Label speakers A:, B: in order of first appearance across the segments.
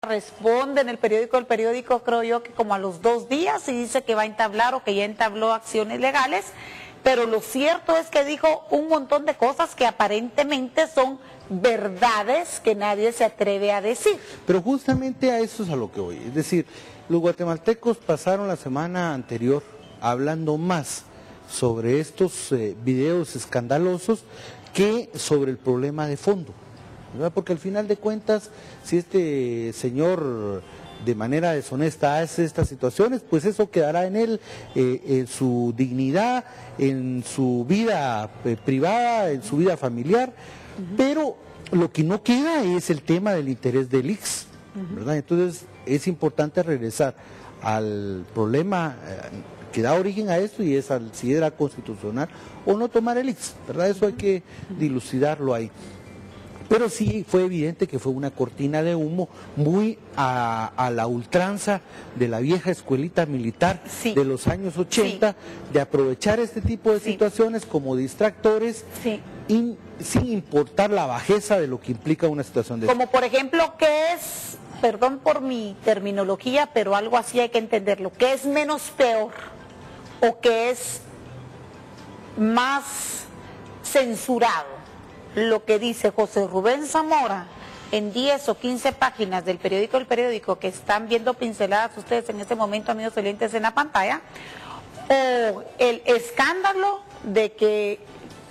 A: Responde en el periódico creo yo que como a los 2 días y dice que va a entablar o que ya entabló acciones legales, pero lo cierto es que dijo un montón de cosas que aparentemente son verdades que nadie se atreve a decir.
B: Pero justamente a eso es a lo que voy, es decir, los guatemaltecos pasaron la semana anterior hablando más sobre estos videos escandalosos que sobre el problema de fondo. ¿Verdad? Porque al final de cuentas, si este señor de manera deshonesta hace estas situaciones, pues eso quedará en él, en su dignidad, en su vida privada, en su vida familiar, pero lo que no queda es el tema del interés del ICS, ¿verdad? Entonces es importante regresar al problema que da origen a esto y es al si era constitucional o no tomar el ICS, ¿verdad? Eso hay que dilucidarlo ahí. Pero sí fue evidente que fue una cortina de humo muy a la ultranza de la vieja escuelita militar de los años 80, de aprovechar este tipo de situaciones como distractores sin importar la bajeza de lo que implica una situación de
A: como por ejemplo, ¿qué es, perdón por mi terminología, pero algo así hay que entenderlo, qué es menos peor o qué es más censurado? Lo que dice José Rubén Zamora en 10 o 15 páginas del periódico que están viendo pinceladas ustedes en este momento, amigos oyentes, en la pantalla, o el escándalo de que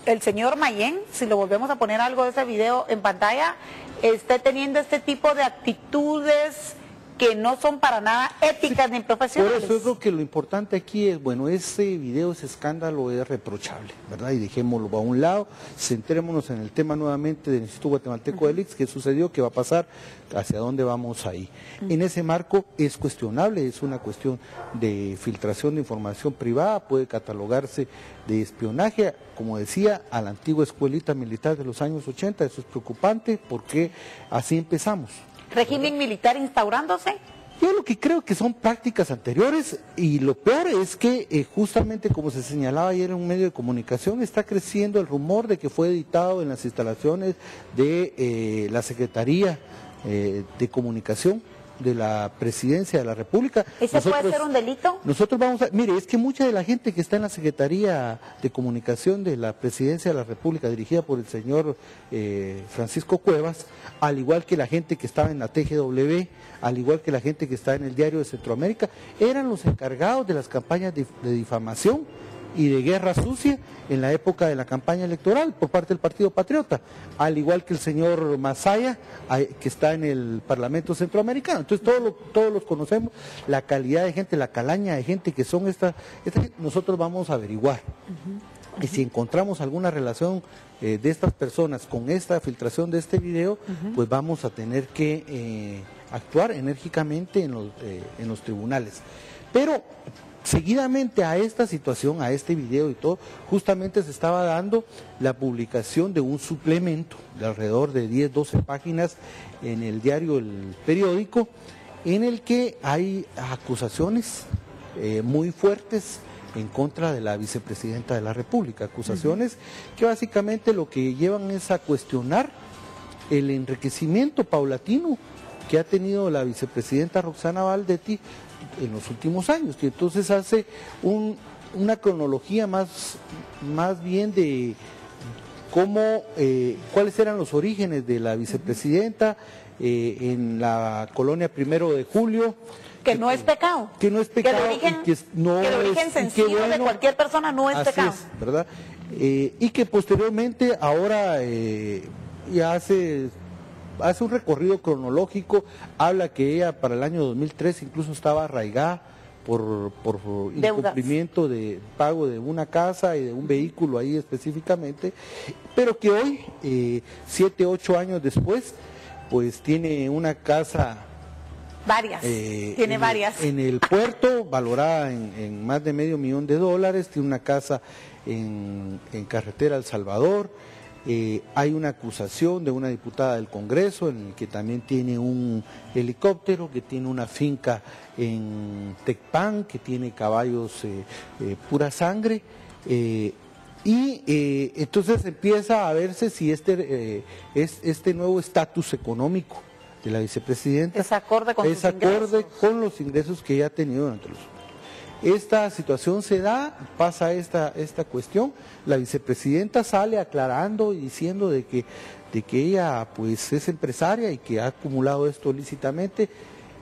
A: el señor Mayén, si lo volvemos a poner algo de ese video en pantalla, esté teniendo este tipo de actitudes que no son para nada éticas ni profesionales.
B: Por eso yo creo que lo importante aquí es, bueno, ese video, ese escándalo es reprochable, ¿verdad? Y dejémoslo a un lado, centrémonos en el tema nuevamente del Instituto Guatemalteco del ICS, qué sucedió, qué va a pasar, hacia dónde vamos ahí. En ese marco es cuestionable, es una cuestión de filtración de información privada, puede catalogarse de espionaje, como decía, a la antigua escuelita militar de los años 80, eso es preocupante porque así empezamos.
A: ¿Régimen militar instaurándose?
B: Yo lo que creo que son prácticas anteriores y lo peor es que justamente como se señalaba ayer en un medio de comunicación está creciendo el rumor de que fue editado en las instalaciones de la Secretaría de Comunicación de la Presidencia de la República.
A: ¿Ese puede ser un delito?
B: Nosotros vamos a... Mire, es que mucha de la gente que está en la Secretaría de Comunicación de la Presidencia de la República, dirigida por el señor Francisco Cuevas, al igual que la gente que estaba en la TGW, al igual que la gente que está en el Diario de Centroamérica, eran los encargados de las campañas de difamación y de guerra sucia en la época de la campaña electoral por parte del Partido Patriota, al igual que el señor Masaya, que está en el Parlamento Centroamericano. Entonces todos los conocemos, la calidad de gente, la calaña de gente que son esta nosotros vamos a averiguar. Y si encontramos alguna relación de estas personas con esta filtración de este video, pues vamos a tener que actuar enérgicamente en los tribunales. Pero seguidamente a esta situación, a este video y todo, justamente se estaba dando la publicación de un suplemento de alrededor de 10, 12 páginas en el diario El Periódico, en el que hay acusaciones muy fuertes en contra de la vicepresidenta de la República, acusaciones que básicamente lo que llevan es a cuestionar el enriquecimiento paulatino que ha tenido la vicepresidenta Roxana Valdetti en los últimos años, que entonces hace una cronología más bien de cómo, cuáles eran los orígenes de la vicepresidenta en la colonia 1 de Julio.
A: Que no es pecado.
B: Que no es pecado.
A: Que el origen sencillo de cualquier persona no es pecado.
B: Así es, ¿verdad? Y que posteriormente ahora ya hace un recorrido cronológico, habla que ella para el año 2003 incluso estaba arraigada por incumplimiento de pago de una casa y de un vehículo ahí específicamente, pero que hoy, 7, 8 años después, pues tiene una casa...
A: tiene varias.
B: En el puerto, valorada en más de $500,000, tiene una casa en carretera El Salvador. Hay una acusación de una diputada del Congreso en el que también tiene un helicóptero, que tiene una finca en Tecpan, que tiene caballos pura sangre, y entonces empieza a verse si este nuevo estatus económico de la vicepresidenta
A: es acorde con sus ingresos.
B: con los ingresos que ella ha tenido durante los últimos. Esta situación se da, pasa esta cuestión, la vicepresidenta sale aclarando y diciendo de que ella pues es empresaria y que ha acumulado esto lícitamente.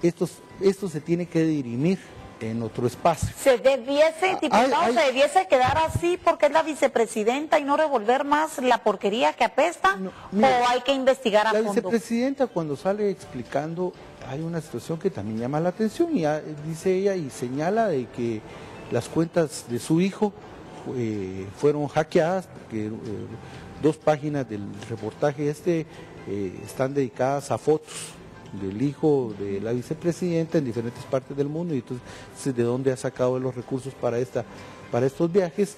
B: Esto se tiene que dirimir en otro espacio.
A: Se debiese quedar así porque es la vicepresidenta y no revolver más la porquería que apesta, mira, o hay que investigar a fondo.
B: La vicepresidenta, cuando sale explicando, hay una situación que también llama la atención y dice ella y señala de que las cuentas de su hijo fueron hackeadas porque 2 páginas del reportaje están dedicadas a fotos del hijo de la vicepresidenta en diferentes partes del mundo, y entonces de dónde ha sacado los recursos para estos viajes.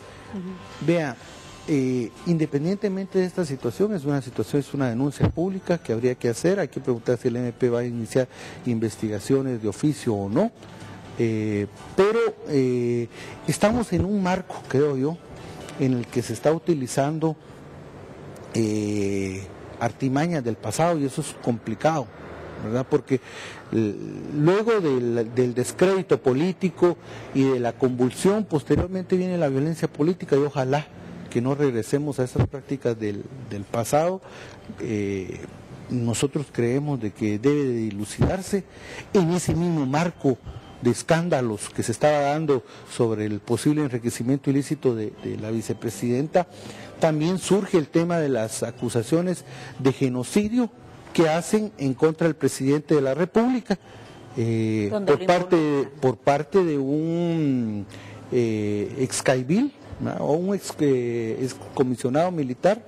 B: Vea, independientemente de esta situación, es una denuncia pública que habría que hacer. Hay que preguntar si el MP va a iniciar investigaciones de oficio o no, pero estamos en un marco, creo yo, en el que se está utilizando artimañas del pasado, y eso es complicado, ¿verdad? Porque luego del descrédito político y de la convulsión, posteriormente viene la violencia política, y ojalá que no regresemos a esas prácticas del pasado. Nosotros creemos de que debe de dilucidarse en ese mismo marco de escándalos que se estaba dando sobre el posible enriquecimiento ilícito de la vicepresidenta. También surge el tema de las acusaciones de genocidio que hacen en contra del presidente de la República por parte de un excaivil, ¿no? O un excomisionado militar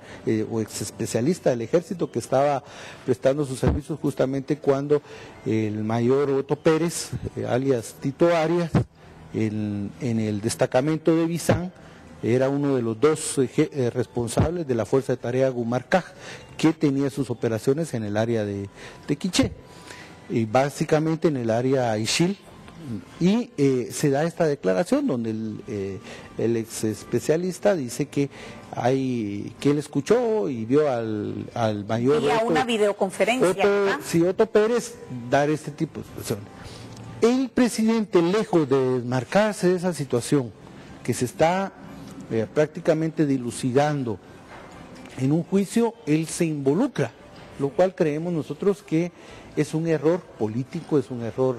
B: o ex especialista del ejército que estaba prestando sus servicios justamente cuando el mayor Otto Pérez, alias Tito Arias, en el destacamento de Bizán, era uno de los 2 responsables de la Fuerza de Tarea Gumarcaj, que tenía sus operaciones en el área de Quiché, y básicamente en el área Ixil, y se da esta declaración donde el ex especialista dice que él escuchó y vio al mayor...
A: Y a una videoconferencia.
B: Otto Pérez dar este tipo de expresiones. El presidente, lejos de desmarcarse de esa situación que se está prácticamente dilucidando en un juicio, él se involucra, lo cual creemos nosotros que es un error político, es un error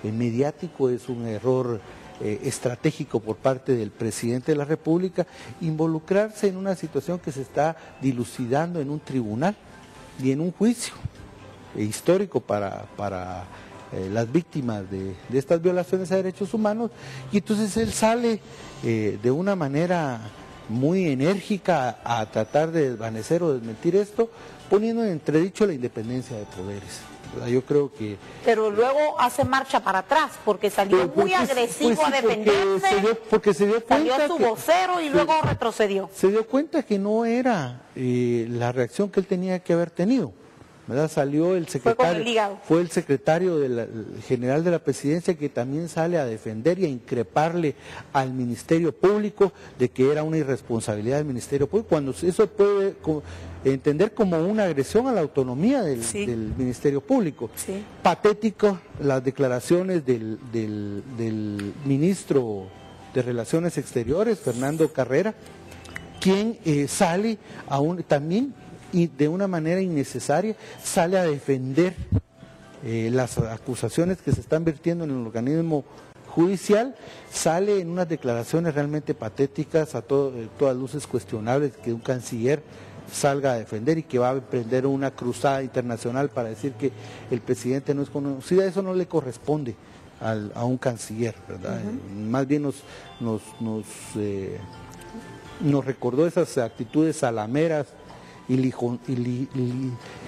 B: mediático, es un error estratégico por parte del presidente de la República, involucrarse en una situación que se está dilucidando en un tribunal y en un juicio histórico para las víctimas de estas violaciones a derechos humanos. Y entonces él sale de una manera muy enérgica a tratar de desvanecer o desmentir esto, poniendo en entredicho la independencia de poderes. Yo creo que...
A: Pero luego hace marcha para atrás, porque salió muy agresivo a defenderse,
B: porque se dio cuenta,
A: salió su vocero y luego retrocedió.
B: Se dio cuenta que no era la reacción que él tenía que haber tenido, ¿verdad? Salió el secretario, fue el secretario general de la presidencia, que también sale a defender y a increparle al Ministerio Público de que era una irresponsabilidad del Ministerio Público, cuando eso puede entender como una agresión a la autonomía del Ministerio Público.
A: Sí.
B: Patético las declaraciones del ministro de Relaciones Exteriores, Fernando Carrera, quien sale también y de una manera innecesaria sale a defender las acusaciones que se están vertiendo en el organismo judicial, sale en unas declaraciones realmente patéticas, a todas luces cuestionables, que un canciller salga a defender y que va a emprender una cruzada internacional para decir que el presidente no es conocido. Eso no le corresponde a un canciller, ¿verdad? Más bien nos recordó esas actitudes salameras y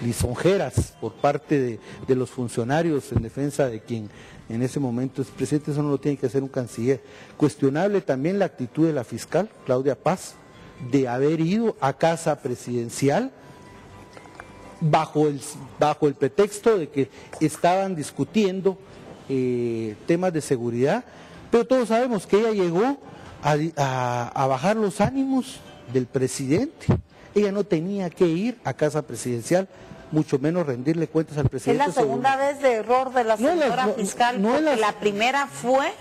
B: lisonjeras por parte de los funcionarios en defensa de quien en ese momento es presidente. Eso no lo tiene que hacer un canciller. Cuestionable también la actitud de la fiscal Claudia Paz de haber ido a casa presidencial bajo el pretexto de que estaban discutiendo temas de seguridad, pero todos sabemos que ella llegó a bajar los ánimos del presidente. Ella no tenía que ir a casa presidencial mucho menos rendirle cuentas al presidente.
A: Es la segunda vez de error de la señora fiscal, porque la primera fue,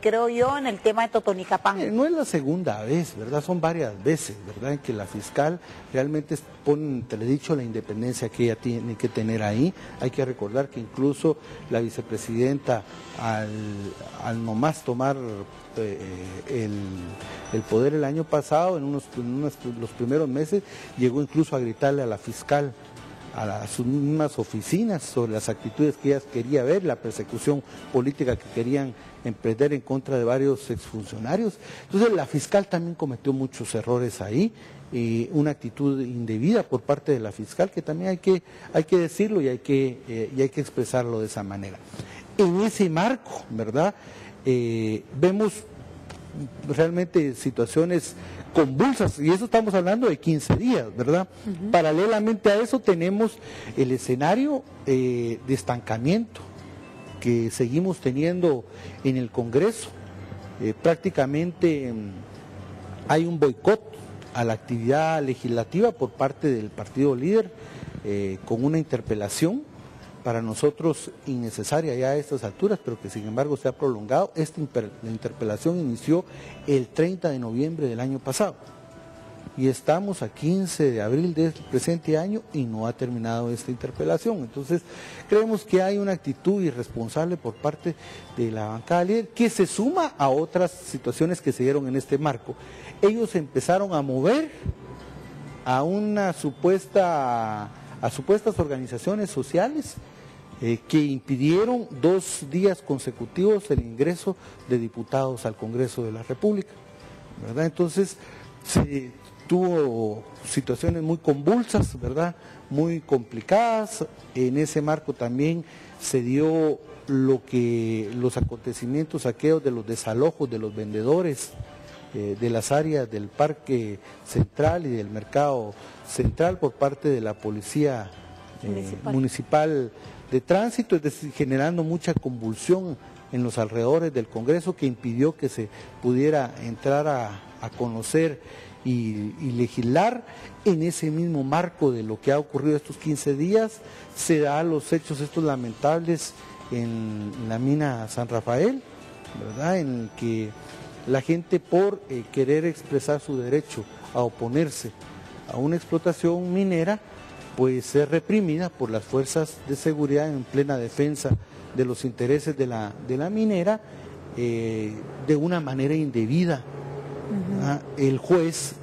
A: creo yo, en el tema de Totonicapán.
B: No es la segunda vez, ¿verdad? Son varias veces, ¿verdad? En que la fiscal realmente pone en entredicho la independencia que ella tiene que tener ahí. Hay que recordar que incluso la vicepresidenta, al nomás tomar el poder el año pasado, en los primeros meses, llegó incluso a gritarle a la fiscal, a sus mismas oficinas, sobre las actitudes que ellas quería ver, la persecución política que querían emprender en contra de varios exfuncionarios. Entonces la fiscal también cometió muchos errores ahí, una actitud indebida por parte de la fiscal, que también hay que decirlo y hay que expresarlo de esa manera. En ese marco, ¿verdad? Vemos realmente situaciones convulsas, y eso estamos hablando de 15 días, ¿verdad? Paralelamente a eso tenemos el escenario de estancamiento que seguimos teniendo en el Congreso. Prácticamente hay un boicot a la actividad legislativa por parte del partido líder, con una interpelación para nosotros innecesaria ya a estas alturas, pero que sin embargo se ha prolongado. La interpelación inició el 30 de noviembre del año pasado y estamos a 15 de abril del presente año y no ha terminado esta interpelación. Entonces creemos que hay una actitud irresponsable por parte de la bancada líder, que se suma a otras situaciones que se dieron en este marco. Ellos empezaron a mover a supuestas organizaciones sociales que impidieron 2 días consecutivos el ingreso de diputados al Congreso de la República, ¿verdad? Entonces se tuvo situaciones muy convulsas, ¿verdad? Muy complicadas. En ese marco también se dio los acontecimientos, saqueos de los desalojos de los vendedores de las áreas del Parque Central y del Mercado Central por parte de la Policía Municipal de Tránsito, es decir, generando mucha convulsión en los alrededores del Congreso, que impidió que se pudiera entrar a conocer y legislar. En ese mismo marco de lo que ha ocurrido estos 15 días, se dan los hechos estos lamentables en la mina San Rafael, ¿verdad? En el que la gente, por querer expresar su derecho a oponerse a una explotación minera, pues es reprimida por las fuerzas de seguridad en plena defensa de los intereses de la minera, de una manera indebida. El juez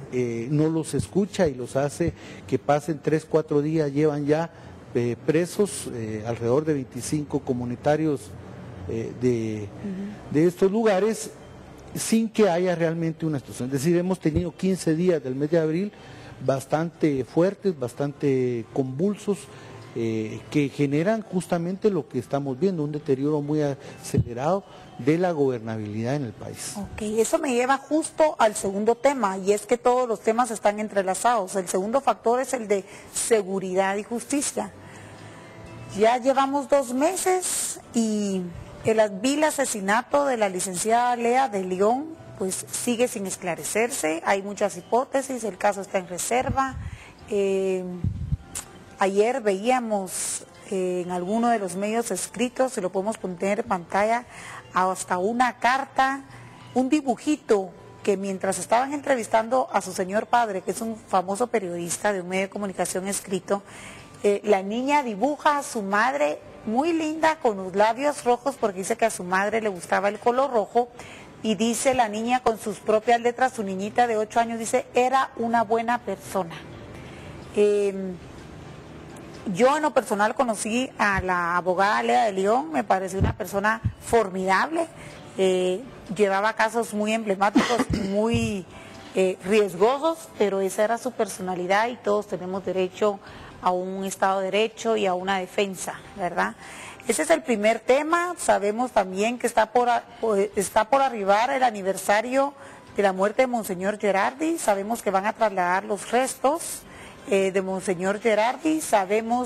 B: no los escucha y los hace que pasen 3-4 días, llevan ya presos alrededor de 25 comunitarios de estos lugares, sin que haya realmente una situación. Es decir, hemos tenido 15 días del mes de abril bastante fuertes, bastante convulsos, que generan justamente lo que estamos viendo, un deterioro muy acelerado de la gobernabilidad en el país.
A: Ok, eso me lleva justo al segundo tema, y es que todos los temas están entrelazados. El segundo factor es el de seguridad y justicia. Ya llevamos 2 meses y el vil asesinato de la licenciada Lea de León pues sigue sin esclarecerse. Hay muchas hipótesis, el caso está en reserva. Ayer veíamos en alguno de los medios escritos, se lo podemos poner en pantalla, hasta una carta, un dibujito que mientras estaban entrevistando a su señor padre, que es un famoso periodista de un medio de comunicación escrito, la niña dibuja a su madre muy linda con los labios rojos, porque dice que a su madre le gustaba el color rojo, y dice la niña con sus propias letras, su niñita de 8 años, dice, era una buena persona. Yo en lo personal conocí a la abogada Lea de León, me pareció una persona formidable, llevaba casos muy emblemáticos, muy riesgosos, pero esa era su personalidad y todos tenemos derecho a un Estado de Derecho y a una defensa, ¿verdad? Ese es el primer tema. Sabemos también que está por arribar el aniversario de la muerte de Monseñor Gerardi. Sabemos que van a trasladar los restos de Monseñor Gerardi. Sabemos